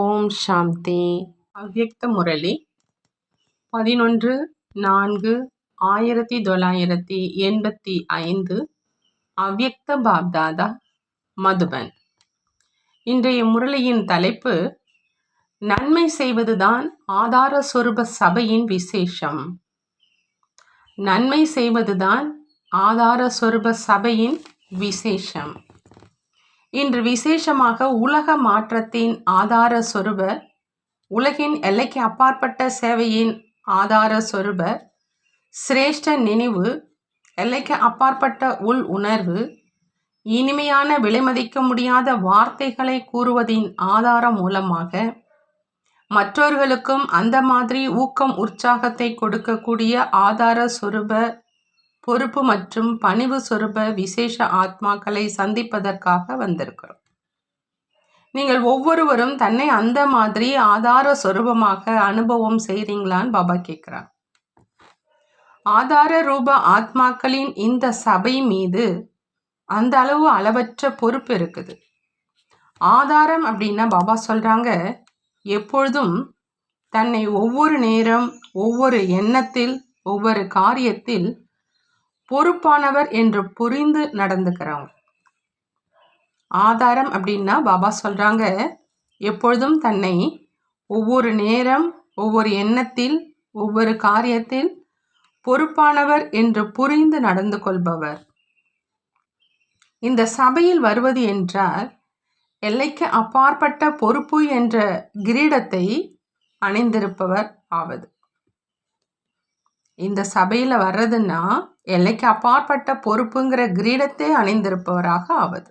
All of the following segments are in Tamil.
ஓம் சாந்தி. அவ்யக்த முரளி 11/4/1985. அவ்யக்த பாப்தாதா, மதுபன். இன்றைய முரளியின் தலைப்பு நன்மை செய்வதுதான் ஆதார சொரூப சபையின் விசேஷம். நன்மை செய்வதுதான் ஆதார சொரூப சபையின் விசேஷம். இன்று விசேஷமாக உலக மாற்றத்தின் ஆதார சொரூப, உலகின் எல்லைக்கு அப்பாற்பட்ட சேவையின் ஆதார சொரூப, சிரேஷ்ட நினைவு, எல்லைக்கு அப்பாற்பட்ட உள் உணர்வு, இனிமையான விலைமதிக்க முடியாத வார்த்தைகளை கூறுவதின் ஆதாரம் மூலமாக மற்றவர்களுக்கும் அந்த மாதிரி ஊக்கம் உற்சாகத்தை கொடுக்கக்கூடிய ஆதார சொரூப பொறுப்பு மற்றும் பணிவு சொரூப விசேஷ ஆத்மாக்களை சந்திப்பதற்காக வந்திருக்கிறோம். நீங்கள் ஒவ்வொருவரும் தன்னை அந்த மாதிரி ஆதார சொரூபமாக அனுபவம் செய்றீங்களான்னு பாபா கேட்கிறார். ஆதார ரூப ஆத்மாக்களின் இந்த சபை மீது அந்த அளவு அளவற்ற பொறுப்பு இருக்குது. ஆதாரம் அப்படின்னா பாபா சொல்றாங்க, எப்பொழுதும் தன்னை ஒவ்வொரு நேரம், ஒவ்வொரு எண்ணத்தில், ஒவ்வொரு காரியத்தில் பொறுப்பானவர் என்று புரிந்து நடந்துக்கிறவங்க. ஆதாரம் அப்படின்னா பாபா சொல்றாங்க, எப்பொழுதும் தன்னை ஒவ்வொரு நேரம், ஒவ்வொரு எண்ணத்தில், ஒவ்வொரு காரியத்தில் பொறுப்பானவர் என்று புரிந்து நடந்து கொள்பவர். இந்த சபையில் வருவது என்றால் எல்லைக்கு அப்பாற்பட்ட பொறுப்பு என்ற கிரீடத்தை அணிந்திருப்பவர் ஆவது. இந்த சபையில வர்றதுன்னா எல்லைக்கு அப்பாற்பட்ட பொறுப்புங்கிற கிரீடத்தை அணிந்திருப்பவராக ஆவது.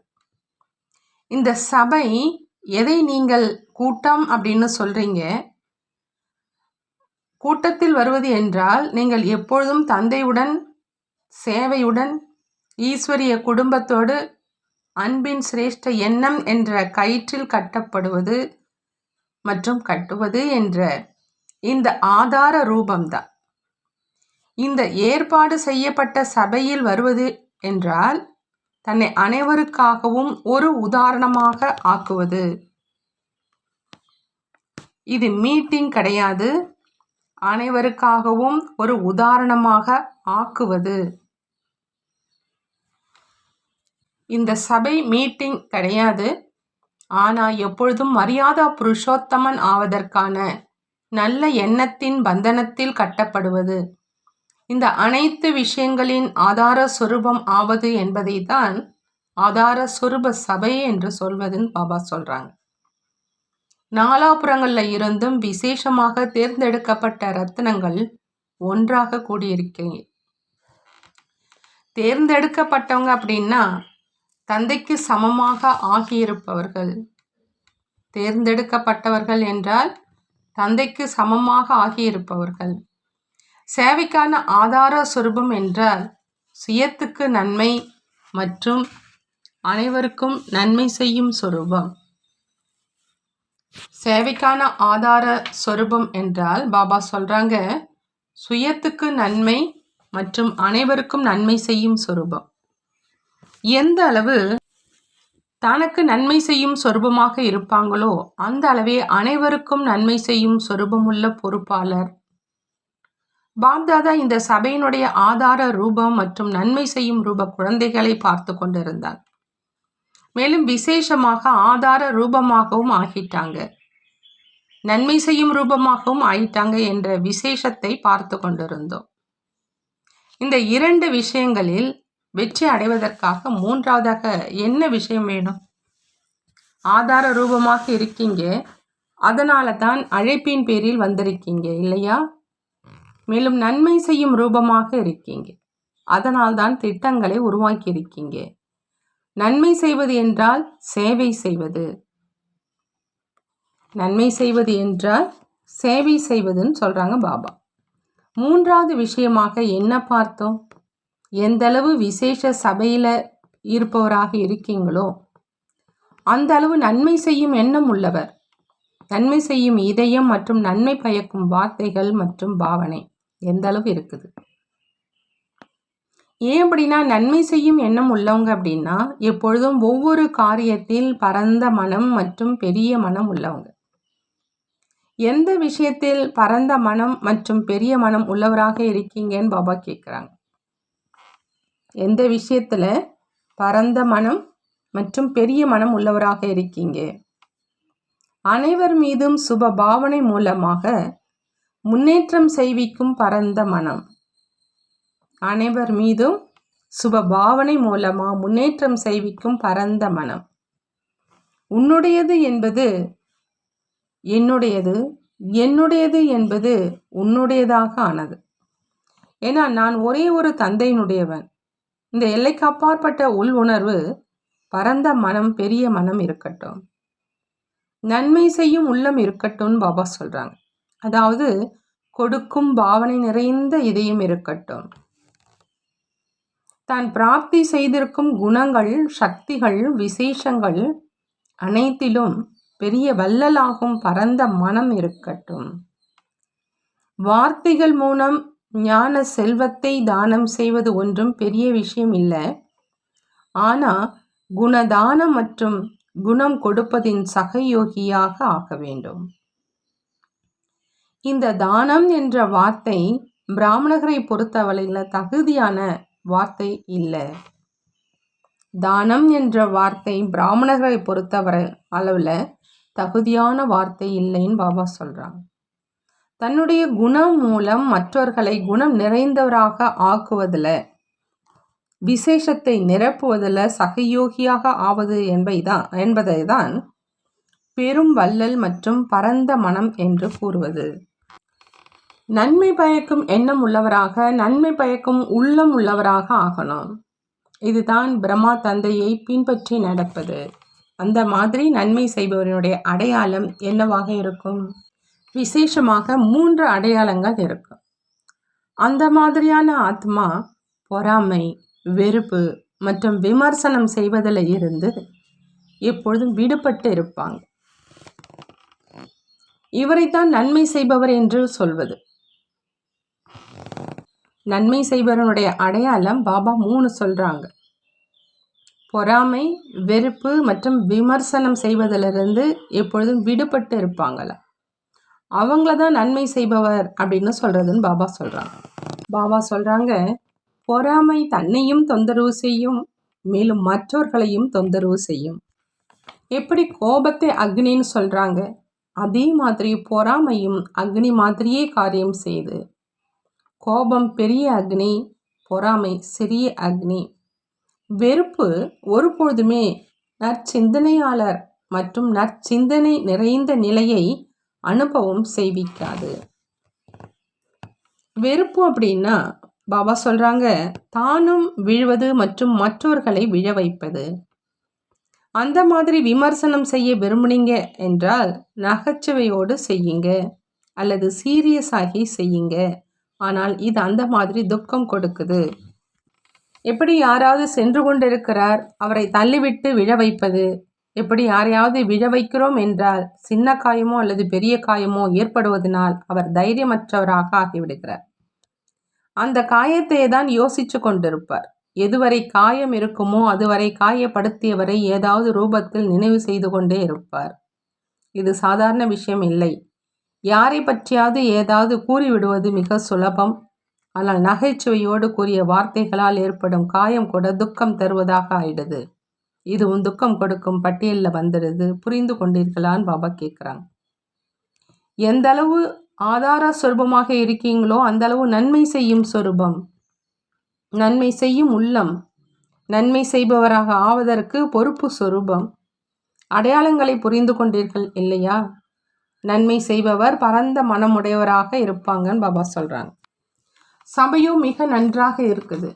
இந்த சபை எதை நீங்கள் கூட்டம் அப்படின்னு சொல்றீங்க? கூட்டத்தில் வருவது என்றால் நீங்கள் எப்பொழுதும் தந்தையுடன், சேவையுடன், ஈஸ்வரிய குடும்பத்தோடு அன்பின் சிரேஷ்ட எண்ணம் என்ற கயிற்றில் கட்டப்படுவது மற்றும் கட்டுவது என்ற இந்த ஆதார ரூபம்தான். இந்த ஏற்பாடு செய்யப்பட்ட சபையில் வருவது என்றால் தன்னை அனைவருக்காகவும் ஒரு உதாரணமாக ஆக்குவது. இது மீட்டிங் கிடையாது. அனைவருக்காகவும் ஒரு உதாரணமாக ஆக்குவது. இந்த சபை மீட்டிங் கிடையாது. ஆனால் எப்பொழுதும் மரியாதா புருஷோத்தமன் ஆவதற்கான நல்ல எண்ணத்தின் பந்தனத்தில் கட்டப்படுவது. இந்த அனைத்து விஷயங்களின் ஆதார சொரூபம் ஆவது என்பதை தான் ஆதார சொரூப சபை என்று சொல்வதுன்னு பாபா சொல்றாங்க. நாலாபுறங்கள்ல இருந்தும் விசேஷமாக தேர்ந்தெடுக்கப்பட்ட ரத்தினங்கள் ஒன்றாக கூடியிருக்கீங்க. தேர்ந்தெடுக்கப்பட்டவங்க அப்படின்னா தந்தைக்கு சமமாக ஆகியிருப்பவர்கள். தேர்ந்தெடுக்கப்பட்டவர்கள் என்றால் தந்தைக்கு சமமாக ஆகியிருப்பவர்கள். சேவைக்கான ஆதார சொரூபம் என்றால் சுயத்துக்கு நன்மை மற்றும் அனைவருக்கும் நன்மை செய்யும் சொரூபம். சேவைக்கான ஆதார சொரூபம் என்றால் பாபா சொல்றாங்க, சுயத்துக்கு நன்மை மற்றும் அனைவருக்கும் நன்மை செய்யும் சொரூபம். எந்த அளவு தனக்கு நன்மை செய்யும் சொரூபமாக இருப்பாங்களோ அந்த அளவே அனைவருக்கும் நன்மை செய்யும் சொரூபமுள்ள பொறுப்பாளர். பாப்தாதா இந்த சபையினுடைய ஆதார ரூபம் மற்றும் நன்மை செய்யும் ரூப குழந்தைகளை பார்த்து கொண்டிருந்தார். மேலும் விசேஷமாக ஆதார ரூபமாகவும் ஆகிட்டாங்க, நன்மை செய்யும் ரூபமாகவும் ஆயிட்டாங்க என்ற விசேஷத்தை பார்த்து கொண்டிருந்தோம். இந்த இரண்டு விஷயங்களில் வெற்றி அடைவதற்காக மூன்றாவதாக என்ன விஷயம் வேணும்? ஆதார ரூபமாக இருக்கீங்க, அதனால தான் அழைப்பின் பேரில் வந்திருக்கீங்க இல்லையா? மேலும் நன்மை செய்யும் ரூபமாக இருக்கீங்க, அதனால் தான் திட்டங்களை உருவாக்கி இருக்கீங்க. நன்மை செய்வது என்றால் சேவை செய்வது. நன்மை செய்வது என்றால் சேவை செய்வதுன்னு சொல்றாங்க பாபா. மூன்றாவது விஷயமாக என்ன பார்த்தோம்? எந்த அளவு விசேஷ சபையில இருப்பவராக இருக்கீங்களோ அந்த அளவு நன்மை செய்யும் எண்ணம் உள்ளவர், நன்மை செய்யும் இதயம் மற்றும் நன்மை பயக்கும் வார்த்தைகள் மற்றும் பாவனை எந்த அளவு இருக்குது. ஏன் அப்படின்னா நன்மை செய்யும் எண்ணம் உள்ளவங்க அப்படின்னா எப்பொழுதும் ஒவ்வொரு காரியத்தில் பரந்த மனம் மற்றும் பெரிய மனம் உள்ளவங்க. எந்த விஷயத்தில் பரந்த மனம் மற்றும் பெரிய மனம் உள்ளவராக இருக்கீங்கன்னு பாபா கேட்குறாங்க. எந்த விஷயத்துல பரந்த மனம் மற்றும் பெரிய மனம் உள்ளவராக இருக்கீங்க? அனைவர் மீதும் சுப பாவனை மூலமாக முன்னேற்றம் செய்விக்கும் பரந்த மனம். அனைவர் மீதும் சுப பாவனை மூலமா முன்னேற்றம் செய்விக்கும் பரந்த மனம். உன்னுடையது என்பது என்னுடையது, என்னுடையது என்பது உன்னுடையதாக ஆனது. ஏன்னா நான் ஒரே ஒரு தந்தையினுடையவன். இந்த எல்லைக்கு அப்பாற்பட்ட உள் உணர்வு பரந்த மனம் பெரிய மனம் இருக்கட்டும், நன்மை செய்யும் உள்ளம் இருக்கட்டும் பாபா சொல்றாங்க. அதாவது கொடுக்கும் பாவனை நிறைந்த இதயம் இருக்கட்டும். தான் பிராப்தி செய்திருக்கும் குணங்கள், சக்திகள், விசேஷங்கள் அனைத்திலும் பெரிய வள்ளலாகும் பரந்த மனம் இருக்கட்டும். வார்த்தைகள் மூலம் ஞான செல்வத்தை தானம் செய்வது ஒன்றும் பெரிய விஷயம் இல்லை. ஆனா குணதானம் மற்றும் குணம் கொடுப்பதின் சகயோகியாக ஆக வேண்டும். இந்த தானம் என்ற வார்த்தை பிராமணரை பொறுத்தவரையில தகுதியான வார்த்தை இல்லை. தானம் என்ற வார்த்தை பிராமணர்களை பொறுத்தவரை அளவில் தகுதியான வார்த்தை இல்லைன்னு பாபா சொல்றாங்க. தன்னுடைய குணம் மூலம் மற்றவர்களை குணம் நிறைந்தவராக ஆக்குவதில், விசேஷத்தை நிரப்புவதில் சகயோகியாக ஆவது என்பதை தான் பெரும் வள்ளல் மற்றும் பரந்த மனம் என்று கூறுவது. நன்மை பயக்கும் எண்ணம் உள்ளவராக, நன்மை பயக்கும் உள்ளம் உள்ளவராக ஆகணும். இதுதான் பிரம்மா தந்தையை பின்பற்றி நடப்பது. அந்த மாதிரி நன்மை செய்பவனுடைய அடையாளம் என்னவாக இருக்கும்? விசேஷமாக 3 அடையாளங்கள் இருக்கும். அந்த மாதிரியான ஆத்மா பொறாமை, வெறுப்பு மற்றும் விமர்சனம் செய்வதில் இருந்து எப்பொழுதும் விடுபட்டு இருப்பாங்க. இவரைத்தான் நன்மை செய்பவர் என்று சொல்வது. நன்மை செய்பவனுடைய அடையாளம் பாபா 3 சொல்றாங்க. பொறாமை, வெறுப்பு மற்றும் விமர்சனம் செய்வதிலிருந்து எப்பொழுதும் விடுபட்டு இருப்பாங்களா, அவங்கள தான் நன்மை செய்பவர் அப்படின்னு சொல்றதுன்னு பாபா சொல்றாங்க. பாபா சொல்றாங்க, பொறாமை தன்னையும் தொந்தரவு செய்யும், மேலும் மற்றவர்களையும் தொந்தரவு செய்யும். எப்படி கோபத்தை அக்னின்னு சொல்றாங்க, அதே மாதிரி பொறாமையும் அக்னி மாதிரியே காரியம் செய்து. கோபம் பெரிய அக்னி, பொறாமை சிறிய அக்னி. வெறுப்பு ஒருபொழுதுமே நற்சிந்தனையாளர் மற்றும் நற்சிந்தனை நிறைந்த நிலையை அனுபவம் செய்விக்காது. வெறுப்பு அப்படின்னா பாபா சொல்றாங்க, தானும் விழுவது மற்றும் மற்றவர்களை விழ வைப்பது. அந்த மாதிரி விமர்சனம் செய்ய விரும்புனீங்க என்றால் நகைச்சுவையோடு செய்யுங்க அல்லது சீரியஸ் ஆகி செய்யுங்க. ஆனால் இது அந்த மாதிரி துக்கம் கொடுக்குது. எப்படி யாராவது சென்று கொண்டிருக்கிறார், அவரை தள்ளிவிட்டு விழ வைப்பது. எப்படி யாரையாவது விழ வைக்கிறோம் என்றால் சின்ன காயமோ அல்லது பெரிய காயமோ ஏற்படுவதனால் அவர் தைரியமற்றவராக ஆகிவிடுகிறார். அந்த காயத்தை தான் யோசிச்சு கொண்டிருப்பார். எதுவரை காயம் இருக்குமோ அதுவரை காயப்படுத்தியவரை ஏதாவது ரூபத்தில் நினைவு செய்து கொண்டே இருப்பார். இது சாதாரண விஷயம் இல்லை. யாரை பற்றியாவது ஏதாவது கூறிவிடுவது மிக சுலபம். ஆனால் நகைச்சுவையோடு கூறிய வார்த்தைகளால் ஏற்படும் காயம் கூட துக்கம் தருவதாக ஆயிடுது. இதுவும் துக்கம் கொடுக்கும் பட்டியலில் வந்துடுது. புரிந்து கொண்டீர்களான்னு பாபா கேட்குறாங்க. எந்த அளவு ஆதார சொரூபமாக இருக்கீங்களோ அந்த அளவு நன்மை செய்யும் சொரூபம், நன்மை செய்யும் உள்ளம், நன்மை செய்பவராக ஆவதற்கு பொறுப்பு சொரூபம், அடையாளங்களை புரிந்து கொண்டீர்கள் இல்லையா? நன்மை செய்பவர் பரந்த மனமுடையவராக இருப்பாங்கன்னு பாபா சொல்றாங்க. சபையும் மிக நன்றாக இருக்குது.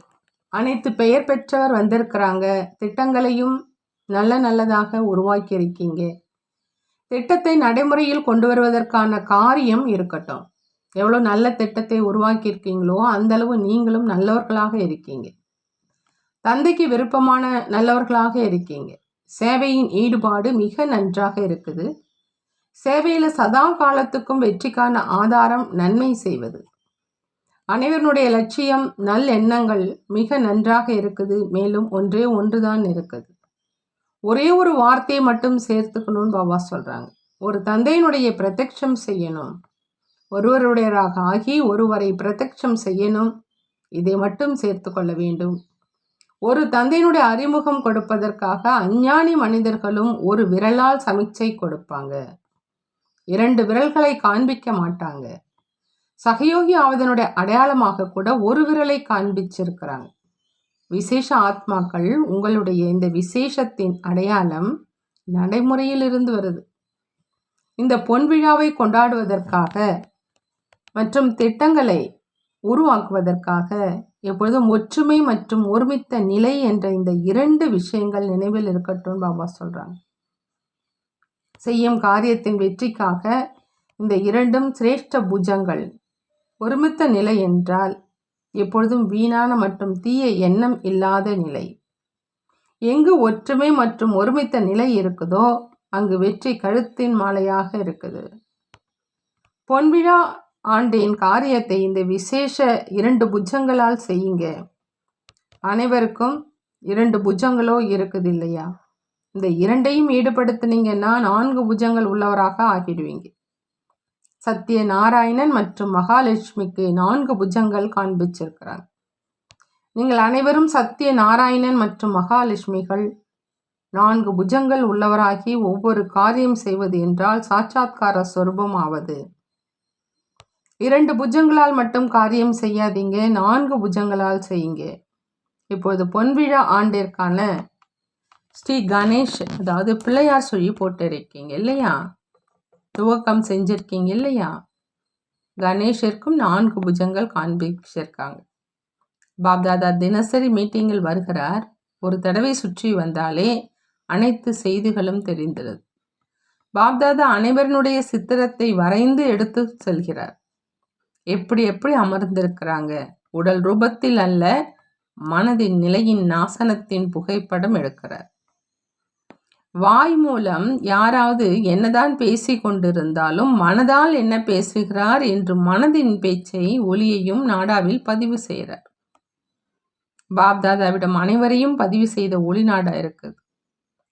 அனைத்து பெயர் பெற்றவர் வந்திருக்கிறாங்க. திட்டங்களையும் நல்லதாக உருவாக்கி இருக்கீங்க. திட்டத்தை நடைமுறையில் கொண்டு வருவதற்கான காரியம் இருக்கட்டும். எவ்வளோ நல்ல திட்டத்தை உருவாக்கி இருக்கீங்களோ அந்த அளவு நீங்களும் நல்லவர்களாக இருக்கீங்க. தந்தைக்கு விருப்பமான நல்லவர்களாக இருக்கீங்க. சேவையின் ஈடுபாடு மிக நன்றாக இருக்குது. சேவையில் சதா காலத்துக்கும் வெற்றிக்கான ஆதாரம் நன்மை செய்வது. அனைவருடைய லட்சியம் நல் எண்ணங்கள் மிக நன்றாக இருக்குது. மேலும் ஒன்றே ஒன்றுதான் இருக்குது. ஒரே ஒரு வார்த்தையை மட்டும் சேர்த்துக்கணும்னு பாபா சொல்றாங்க. ஒரு தந்தையினுடைய பிரத்யட்சம் செய்யணும், ஒருவருடையராக ஆகி ஒருவரை பிரத்யட்சம் செய்யணும். இதை மட்டும் சேர்த்து கொள்ள வேண்டும். ஒரு தந்தையினுடைய அறிமுகம் கொடுப்பதற்காக அஞ்ஞானி மனிதர்களும் ஒரு விரலால் சமிச்சை கொடுப்பாங்க, 2 விரல்களை காண்பிக்க மாட்டாங்க. சகயோகி ஆவதனுடைய அடையாளமாக கூட ஒரு விரலை காண்பிச்சிருக்கிறாங்க. விசேஷ ஆத்மாக்கள், உங்களுடைய இந்த விசேஷத்தின் அடையாளம் நடைமுறையிலிருந்து வருது. இந்த பொன் விழாவை கொண்டாடுவதற்காக மற்றும் திட்டங்களை உருவாக்குவதற்காக எப்பொழுதும் ஒற்றுமை மற்றும் ஒருமித்த நிலை என்ற இந்த 2 விஷயங்கள் நினைவில் இருக்கட்டும் பாபா சொல்றாங்க. செய்யும் காரியத்தின் வெற்றிக்காக இந்த 2ம் சிரேஷ்ட புஜங்கள். ஒருமித்த நிலை என்றால் எப்பொழுதும் வீணான மற்றும் தீய எண்ணம் இல்லாத நிலை. எங்கு ஒற்றுமை மற்றும் ஒருமித்த நிலை இருக்குதோ அங்கு வெற்றி கழுத்தின் மாலையாக இருக்குது. பொன்விழா ஆண்டின் காரியத்தை இந்த விசேஷ 2 புஜங்களால் செய்யுங்க. அனைவருக்கும் 2 புஜங்களோ இருக்குது இல்லையா? இந்த 2ஐயும் ஈடுபடுத்தினீங்கன்னா 4 புஜங்கள் உள்ளவராக ஆகிடுவீங்க. சத்திய நாராயணன் மற்றும் மகாலட்சுமிக்கு 4 புஜங்கள் காண்பிச்சிருக்கிறாங்க. நீங்கள் அனைவரும் சத்திய நாராயணன் மற்றும் மகாலட்சுமிகள் 4 புஜங்கள் உள்ளவராகி ஒவ்வொரு காரியம் செய்வது என்றால் சாட்சாத்கார சொரூபம் ஆவது. 2 புஜங்களால் மட்டும் காரியம் செய்யாதீங்க, 4 புஜங்களால் செய்யுங்க. இப்போது பொன்விழா ஆண்டிற்கான ஸ்ரீ கணேஷ், அதாவது பிள்ளையார் சுழி போட்டு இருக்கீங்க இல்லையா? துவக்கம் செஞ்சிருக்கீங்க இல்லையா? கணேஷிற்கும் 4 புஜங்கள் காண்பிச்சிருக்காங்க. பாப்தாதா தினசரி மீட்டிங்கில் வருகிறார். ஒரு தடவை சுற்றி வந்தாலே அனைத்து செய்திகளும் தெரிந்தது. பாப்தாதா அனைவருடைய சித்திரத்தை வரைந்து எடுத்து செல்கிறார். எப்படி எப்படி அமர்ந்திருக்கிறாங்க, உடல் ரூபத்தில் அல்ல, மனதின் நிலையின் நாசனத்தின் புகைப்படம் எடுக்கிறார். வாய் மூலம் யாராவது என்னதான் பேசி கொண்டிருந்தாலும் மனதால் என்ன பேசுகிறார் என்று மனதின் பேச்சை ஒலியையும் நாடாவில் பதிவு செய்கிறார். பாப்தாதாவிடம் அனைவரையும் பதிவு செய்த ஒளி நாடா இருக்குது,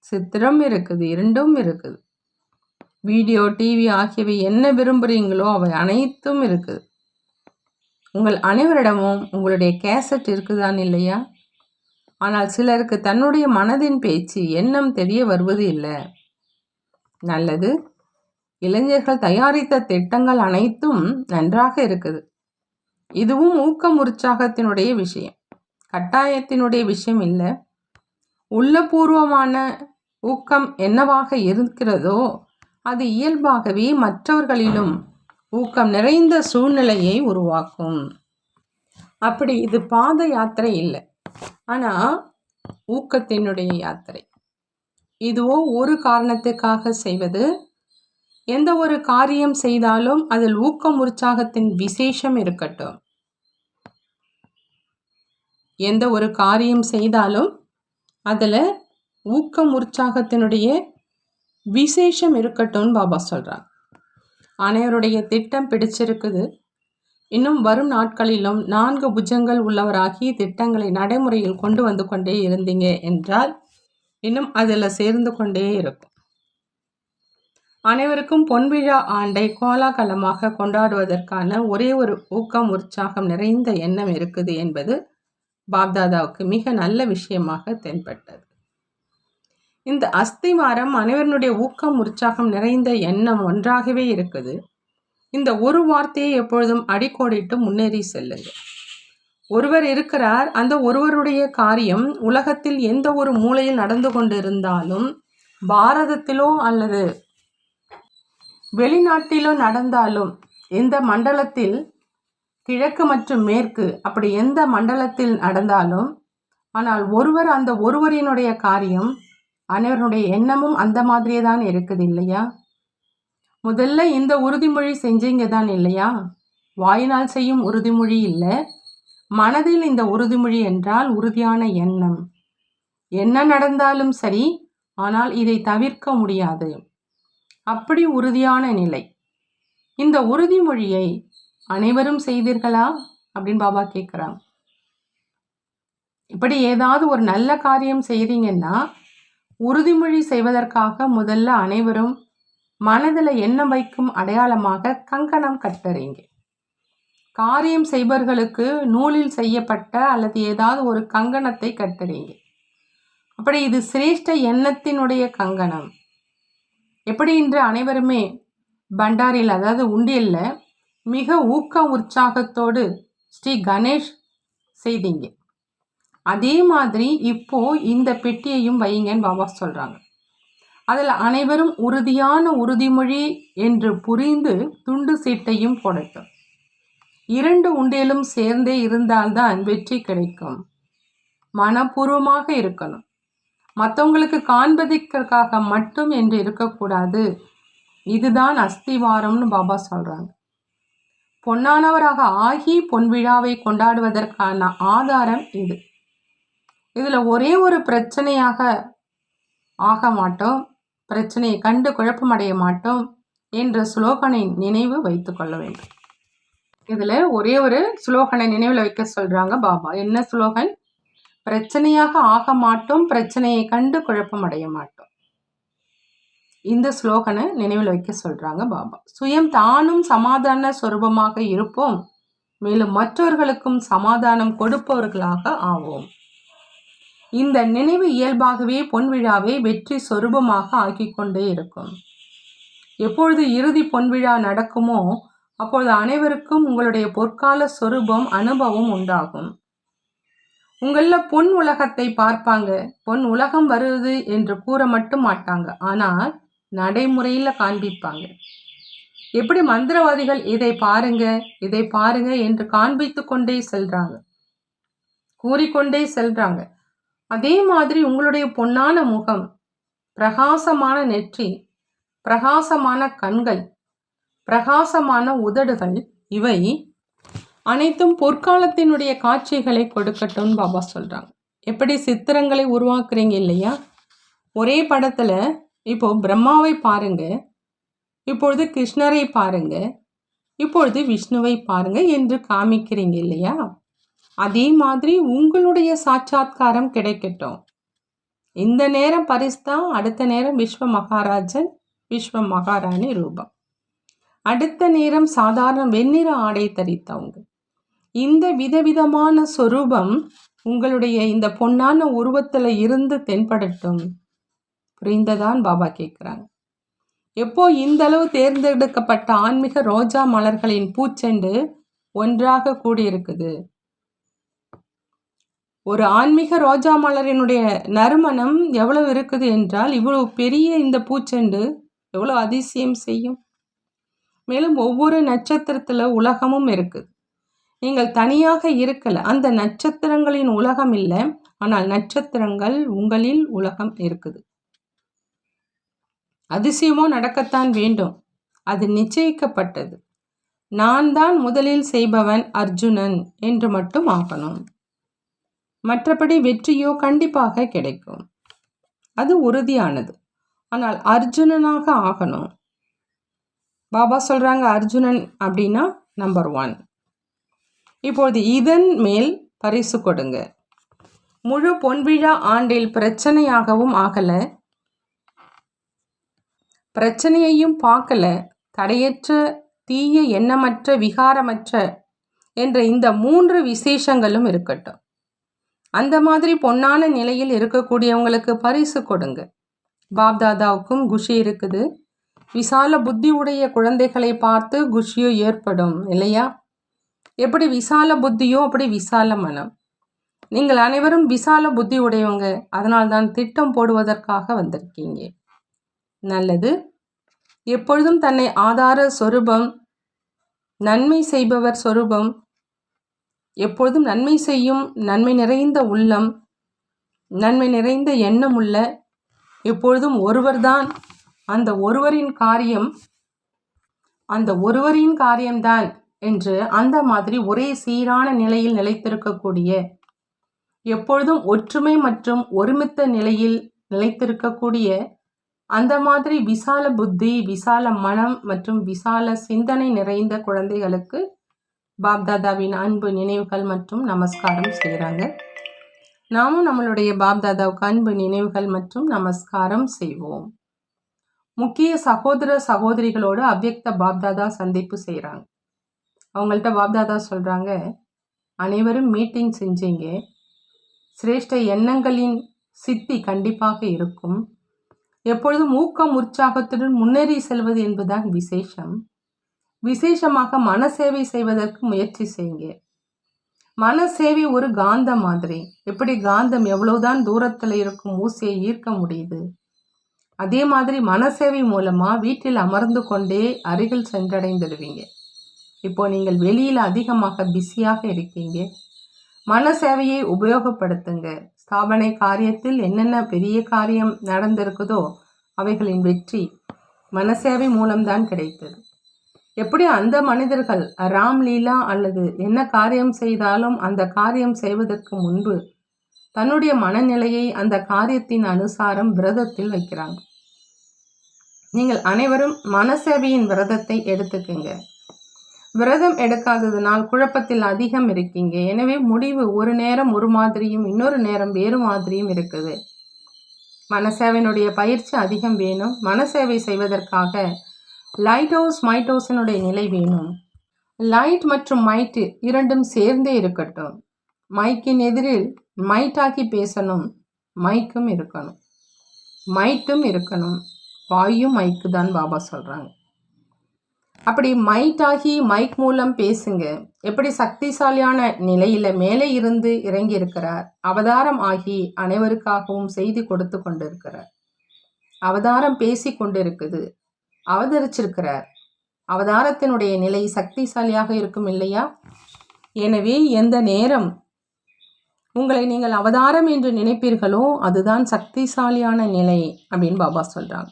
சித்திரம் இருக்குது, 2ம் இருக்குது. வீடியோ, டிவி ஆகியவை என்ன விரும்புகிறீங்களோ அவை அனைத்தும் இருக்குது. உங்கள் அனைவரிடமும் உங்களுடைய கேசட் இருக்குதான் இல்லையா? ஆனால் சிலருக்கு தன்னுடைய மனதின் பேச்சு எண்ணம் தெரிய வருவது இல்லை. நல்லது, இளைஞர்கள் தயாரித்த திட்டங்கள் அனைத்தும் நன்றாக இருக்குது. இதுவும் ஊக்கம் உற்சாகத்தினுடைய விஷயம், கட்டாயத்தினுடைய விஷயம் இல்லை. உள்ளபூர்வமான ஊக்கம் என்னவாக இருக்கிறதோ அது இயல்பாகவே மற்றவர்களிலும் ஊக்கம் நிறைந்த சூழ்நிலையை உருவாக்கும். அப்படி இது பாத யாத்திரை இல்லை, ஆனால் ஊக்கத்தினுடைய யாத்திரை. இதுவோ ஒரு காரணத்துக்காக செய்வது. எந்த ஒரு காரியம் செய்தாலும் அதில் ஊக்கம் உற்சாகத்தின் விசேஷம் இருக்கட்டும். எந்த ஒரு காரியம் செய்தாலும் அதில் ஊக்கம் உற்சாகத்தினுடைய விசேஷம் இருக்கட்டும்னு பாபா சொல்கிறாங்க. அனைவருடைய திட்டம் பிடிச்சிருக்குது. இன்னும் வரும் நாட்களிலும் 4 புஜங்கள் உள்ளவராகி திட்டங்களை நடைமுறையில் கொண்டு வந்து கொண்டே இருந்தீங்க என்றால் இன்னும் அதில் சேர்ந்து கொண்டே இருக்கும். அனைவருக்கும் பொன்விழா ஆண்டை கோலாகலமாக கொண்டாடுவதற்கான ஒரே ஒரு ஊக்கம் உற்சாகம் நிறைந்த எண்ணம் இருக்குது என்பது பாப்தாதாவுக்கு மிக நல்ல விஷயமாக தென்பட்டது. இந்த அஸ்திவாரம் அனைவருடைய ஊக்கம் உற்சாகம் நிறைந்த எண்ணம் ஒன்றாகவே இருக்குது. இந்த ஒரு வார்த்தையை எப்பொழுதும் அடிக்கோடிட்டு முன்னேறி செல்லுங்க. ஒருவர் இருக்கிறார், அந்த ஒருவருடைய காரியம் உலகத்தில் எந்த ஒரு மூலையில் நடந்து கொண்டிருந்தாலும், பாரதத்திலோ அல்லது வெளிநாட்டிலோ நடந்தாலும், எந்த மண்டலத்தில் கிழக்கு மற்றும் மேற்கு அப்படி எந்த மண்டலத்தில் நடந்தாலும், ஆனால் ஒருவர் அந்த ஒருவரினுடைய காரியம் அனைவருடைய எண்ணமும் அந்த மாதிரியே தான் இருக்குது இல்லையா? முதல்ல இந்த உறுதிமொழி செஞ்சீங்க தான் இல்லையா? வாயினால் செய்யும் உறுதிமொழி இல்லை, மனதில் இந்த உறுதிமொழி என்றால் உறுதியான எண்ணம். என்ன நடந்தாலும் சரி, ஆனால் இதை தவிர்க்க முடியாது, அப்படி உறுதியான நிலை. இந்த உறுதிமொழியை அனைவரும் செய்தீர்களா அப்படின்னு பாபா கேட்குறாங்க. இப்படி ஏதாவது ஒரு நல்ல காரியம் செய்கிறீங்கன்னா உறுதிமொழி செய்வதற்காக முதல்ல அனைவரும் மனதில் எண்ணம் வைக்கும் அடையாளமாக கங்கணம் கட்டுறீங்க. காரியம் செய்பவர்களுக்கு நூலில் செய்யப்பட்ட அல்லது ஏதாவது ஒரு கங்கணத்தை கட்டுறீங்க. அப்படி இது சிரேஷ்ட எண்ணத்தினுடைய கங்கணம். எப்படி இன்று அனைவருமே பண்டாரில், அதாவது உண்டியல்ல மிக ஊக்க உற்சாகத்தோடு ஸ்ரீ கணேஷ் செய்தீங்க, அதே மாதிரி இப்போ இந்த பெட்டியையும் வைங்கன்னு பாபா சொல்றாங்க. அதில் அனைவரும் உறுதியான உறுதிமொழி என்று புரிந்து துண்டு சீட்டையும் போடட்டும். 2 உண்டியலும் சேர்ந்தே இருந்தால்தான் வெற்றி கிடைக்கும். மனப்பூர்வமாக இருக்கணும். மற்றவங்களுக்கு காண்பதற்காக மட்டும் என்று இருக்கக்கூடாது. இதுதான் அஸ்திவாரம்னு பாபா சொல்றாங்க. பொன்னானவராக ஆகி பொன் விழாவை கொண்டாடுவதற்கான ஆதாரம் இது. இதுல ஒரே ஒரு பிரச்சனையாக ஆக மாட்டோம், பிரச்சனையை கண்டு குழப்பமடைய மாட்டோம் என்ற ஸ்லோகனை நினைவு வைத்துக் கொள்ள வேண்டும். இதுல ஒரே ஒரு ஸ்லோகனை நினைவில் வைக்க சொல்றாங்க பாபா. என்ன ஸ்லோகன்? பிரச்சனையாக ஆக மாட்டோம், பிரச்சனையை கண்டு குழப்பமடைய மாட்டோம். இந்த ஸ்லோகனை நினைவில் வைக்க சொல்றாங்க பாபா. சுயம் தானும் சமாதான சொரூபமாக இருப்போம், மேலும் மற்றவர்களுக்கும் சமாதானம் கொடுப்பவர்களாக ஆவோம். இந்த நினைவு இயல்பாகவே பொன் விழாவை வெற்றி சொரூபமாக ஆக்கிக்கொண்டே இருக்கும். எப்பொழுது இறுதி பொன் விழா நடக்குமோ அப்பொழுது அனைவருக்கும் உங்களுடைய பொற்கால சொரூபம் அனுபவம் உண்டாகும். உங்கள பொன் உலகத்தை பார்ப்பாங்க. பொன் உலகம் வருது என்று கூற மட்டும் மாட்டாங்க, ஆனால் நடைமுறையில காண்பிப்பாங்க. எப்படி மந்திரவாதிகள் இதை பாருங்க இதை பாருங்க என்று காண்பித்து கொண்டே செல்றாங்க, கூறிக்கொண்டே செல்றாங்க. அதே மாதிரி உங்களுடைய பொன்னான முகம், பிரகாசமான நெற்றி, பிரகாசமான கண்கள், பிரகாசமான உதடுகள், இவை அனைத்தும் பொற்காலத்தினுடைய காட்சிகளை கொடுக்கட்டும் பாபா சொல்றாங்க. எப்படி சித்திரங்களை உருவாக்குறீங்க இல்லையா? ஒரே படத்துல இப்போ பிரம்மாவை பாருங்க, இப்பொழுது கிருஷ்ணரை பாருங்க, இப்பொழுது விஷ்ணுவை பாருங்க என்று காமிக்கிறீங்க இல்லையா? அதே மாதிரி உங்களுடைய சாட்சாத்காரம் கிடைக்கட்டும். இந்த நேரம் பரிஸ்தா, அடுத்த நேரம் விஸ்வ மகாராஜன் விஸ்வ மகாராணி ரூபம், அடுத்த நேரம் சாதாரண வெண்ணிற ஆடை தரித்தவங்க. இந்த விதவிதமான சொரூபம் உங்களுடைய இந்த பொன்னான உருவத்தில் இருந்து தென்படட்டும். புரிந்ததான் பாபா கேட்குறாங்க. எப்போ இந்த அளவு தேர்ந்தெடுக்கப்பட்ட ஆன்மீக ரோஜா மலர்களின் பூச்செண்டு ஒன்றாக கூடியிருக்குது. ஒரு ஆன்மீக ரோஜா மலரினுடைய நறுமணம் எவ்வளவு இருக்குது என்றால் இவ்வளவு பெரிய இந்த பூச்செண்டு எவ்வளவு அதிசயம் செய்யும். மேலும் ஒவ்வொரு நட்சத்திரத்துல உலகமும் இருக்குது. நீங்கள் தனியாக இருக்கல, அந்த நட்சத்திரங்களின் உலகம் இல்லை, ஆனால் நட்சத்திரங்கள் உங்களில் உலகம் இருக்குது. அதிசயமோ நடக்கத்தான் வேண்டும், அது நிச்சயிக்கப்பட்டது. நான் தான் முதலில் செய்பவன் அர்ஜுனன் என்று மட்டும் ஆகணும். மற்றபடி வெற்றியோ கண்டிப்பாக கிடைக்கும், அது உறுதியானது. ஆனால் அர்ஜுனனாக ஆகணும். பாபா சொல்றாங்க அர்ஜுனன் அப்படின்னா நம்பர் 1. இப்பொழுது இதன் மேல் பரிசு கொடுங்க. முழு பொன்விழா ஆண்டில் பிரச்சனையாகவும் ஆகல, பிரச்சனையையும் பார்க்கல, தடையற்ற தீய எண்ணமற்ற விகாரமற்ற என்ற இந்த 3 விசேஷங்களும் இருக்கட்டும். அந்த மாதிரி பொன்னான நிலையில் இருக்கக்கூடியவங்களுக்கு பரிசு கொடுங்க. பாப்தாதாவுக்கும் குஷி இருக்குது. விசால புத்தி உடைய குழந்தைகளை பார்த்து குஷியோ ஏற்படும் இல்லையா? எப்படி விசால புத்தியோ அப்படி விசால மனம். நீங்கள் அனைவரும் விசால புத்தி உடையவங்க, அதனால்தான் திட்டம் போடுவதற்காக வந்திருக்கீங்க. நல்லது. எப்பொழுதும் தன்னை ஆதார சொரூபம், நன்மை செய்பவர் சொரூபம், எப்பொழுதும் நன்மை செய்யும் நன்மை நிறைந்த உள்ளம், நன்மை நிறைந்த எண்ணம் உள்ள எப்பொழுதும் ஒருவர்தான், அந்த ஒருவரின் காரியம்தான் என்று அந்த மாதிரி ஒரே சீரான நிலையில் நிலைத்திருக்கக்கூடிய, எப்பொழுதும் ஒற்றுமை மற்றும் ஒருமித்த நிலையில் நிலைத்திருக்கக்கூடிய அந்த மாதிரி விசால புத்தி, விசால மனம் மற்றும் விசால சிந்தனை நிறைந்த குழந்தைகளுக்கு பாப்தாதாவின் அன்பு நினைவுகள் மற்றும் நமஸ்காரம் செய்கிறாங்க. நாமும் நம்மளுடைய பாப்தாதாவுக்கு அன்பு நினைவுகள் மற்றும் நமஸ்காரம் செய்வோம். முக்கிய சகோதர சகோதரிகளோடு அவ்யக்த பாப்தாதா சந்திப்பு செய்கிறாங்க. அவங்கள்ட்ட பாப்தாதா சொல்கிறாங்க, அனைவரும் மீட்டிங் செஞ்சீங்க, சிரேஷ்ட எண்ணங்களின் சித்தி கண்டிப்பாக இருக்கும். எப்பொழுதும் ஊக்கம் உற்சாகத்துடன் முன்னேறி செல்வது என்பதுதான் விசேஷம். விசேஷமாக மனசேவை செய்வதற்கு முயற்சி செய்யுங்க. மனசேவை ஒரு காந்தம் மாதிரி. எப்படி காந்தம் எவ்வளவுதான் தூரத்தில் இருக்கும் ஊசியை ஈர்க்க முடியுது, அதே மாதிரி மனசேவை மூலமா வீட்டில் அமர்ந்து கொண்டே அருகில் சென்றடைந்துடுவீங்க. இப்போ நீங்கள் வெளியில் அதிகமாக பிஸியாக இருக்கீங்க. மனசேவையை உபயோகப்படுத்துங்க. ஸ்தாபனை காரியத்தில் என்னென்ன பெரிய காரியம் நடந்திருக்குதோ அவைகளின் வெற்றி மனசேவை மூலம்தான் கிடைத்தது. எப்படி அந்த மனிதர்கள் ராம்லீலா அல்லது என்ன காரியம் செய்தாலும் அந்த காரியம் செய்வதற்கு முன்பு தன்னுடைய மனநிலையை அந்த காரியத்தின் அனுசாரம் விரதத்தில் வைக்கிறாங்க. நீங்கள் அனைவரும் மனசேவையின் விரதத்தை எடுத்துக்குங்க. விரதம் எடுக்காததுனால் குழப்பத்தில் அதிகம் இருக்கீங்க. எனவே முடிவு ஒரு நேரம் ஒரு மாதிரியும் இன்னொரு நேரம் வேறு மாதிரியும் இருக்குது. மனசேவையினுடைய பயிற்சி அதிகம் வேணும். மனசேவை செய்வதற்காக லைட் ஹவுஸ் மைட் ஹவுஸினுடைய நிலை வேணும். லைட் மற்றும் மைட்டு இரண்டும் சேர்ந்தே இருக்கட்டும். மைக்கின் எதிரில் மைட்டாக்கி பேசணும், மைக்கும் இருக்கணும், மைட்டும் இருக்கணும். வாயும் மைக்கு தான் பாபா சொல்கிறாங்க. அப்படி மைட்டாகி மைக் மூலம் பேசுங்க. எப்படி சக்திசாலியான நிலையில் மேலே இருந்து இறங்கி இருக்கிறார், அவதாரம் ஆகி அனைவருக்காகவும் செய்தி கொடுத்து கொண்டிருக்கிறார். அவதாரம் பேசி கொண்டிருக்குது, அவதரிச்சிருக்கிறார். அவதாரத்தினுடைய நிலை சக்திசாலியாக இருக்கும் இல்லையா? எனவே எந்த நேரம் உங்களை நீங்கள் அவதாரம் என்று நினைப்பீர்களோ அதுதான் சக்திசாலியான நிலை அப்படின்னு பாபா சொல்கிறாங்க.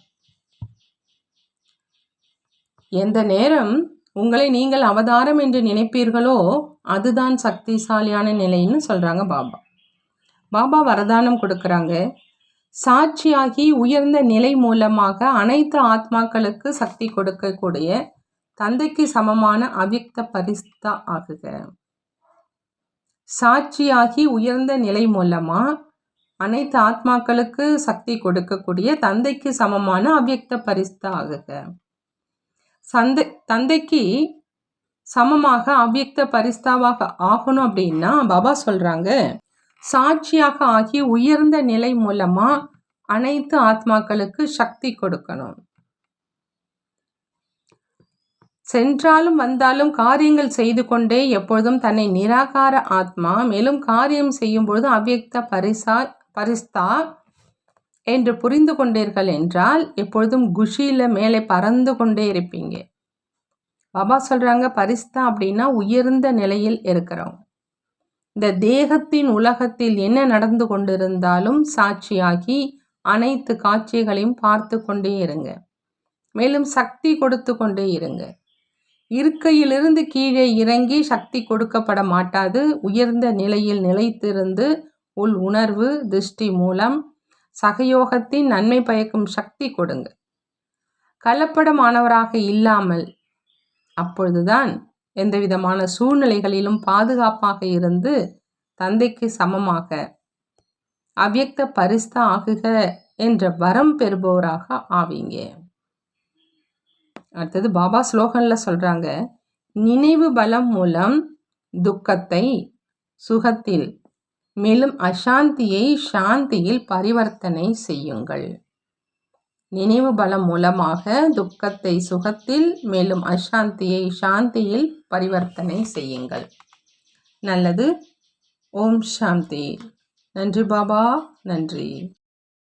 எந்த நேரம் உங்களை நீங்கள் அவதாரம் என்று நினைப்பீர்களோ அதுதான் சக்திசாலியான நிலைன்னு சொல்கிறாங்க பாபா. பாபா வரதானம் கொடுக்குறாங்க. சாட்சியாகி உயர்ந்த நிலை மூலமாக அனைத்து ஆத்மாக்களுக்கு சக்தி கொடுக்கக்கூடிய தந்தைக்கு சமமான அவ்யக்த பரிஸ்தா ஆகுக. சாட்சியாகி உயர்ந்த நிலை மூலமா அனைத்து ஆத்மாக்களுக்கு சக்தி கொடுக்கக்கூடிய தந்தைக்கு சமமான அவ்யக்த பரிஸ்தா ஆகுக. தந்தைக்கு சமமாக அவ்யக்த பரிஸ்தாவாக ஆகணும் அப்படின்னா பாபா சொல்றாங்க, சாட்சியாக ஆகி உயர்ந்த நிலை மூலமா அனைத்து ஆத்மாக்களுக்கு சக்தி கொடுக்கணும். சென்றாலும் வந்தாலும் காரியங்கள் செய்து கொண்டே எப்பொழுதும் தன்னை நிராகார ஆத்மா, மேலும் காரியம் செய்யும் பொழுது அவ்யக்த பரிஸ்தா என்று புரிந்து கொண்டீர்கள் என்றால் எப்பொழுதும் குஷியில மேலே பறந்து கொண்டே இருப்பீங்க. பாபா சொல்றாங்க, பரிஸ்தா அப்படின்னா உயர்ந்த நிலையில் இருக்கிறோம். இந்த தேகத்தின் உலகத்தில் என்ன நடந்து கொண்டிருந்தாலும் சாட்சியாகி அனைத்து காட்சிகளையும் பார்த்து கொண்டே இருங்க. மேலும் சக்தி கொடுத்து கொண்டே இருங்க. இருக்கையிலிருந்து கீழே இறங்கி சக்தி கொடுக்கப்பட மாட்டாது. உயர்ந்த நிலையில் நிலைத்திருந்து உள் உணர்வு திருஷ்டி மூலம் சகயோகத்தின் நன்மை பயக்கும் சக்தி கொடுங்க. கலப்படமானவராக இல்லாமல், அப்பொழுதுதான் எந்த விதமான சூழ்நிலைகளிலும் பாதுகாப்பாக இருந்து தந்தைக்கு சமமாக அவ்யக்த பரிஸ்தா ஆகுக என்ற வரம் பெறுபவராக ஆவீங்க. அடுத்தது பாபா ஸ்லோகன்ல சொல்றாங்க, நினைவு பலம் மூலம் துக்கத்தை சுகத்தில் மேலும் அசாந்தியை சாந்தியில் பரிவர்த்தனை செய்யுங்கள். நினைவு பலம் மூலமாக துக்கத்தை சுகத்தில் மேலும் அசாந்தியை சாந்தியில் பரிவர்த்தனை செய்யுங்கள். நல்லது. ஓம் சாந்தி. நன்றி பாபா, நன்றி.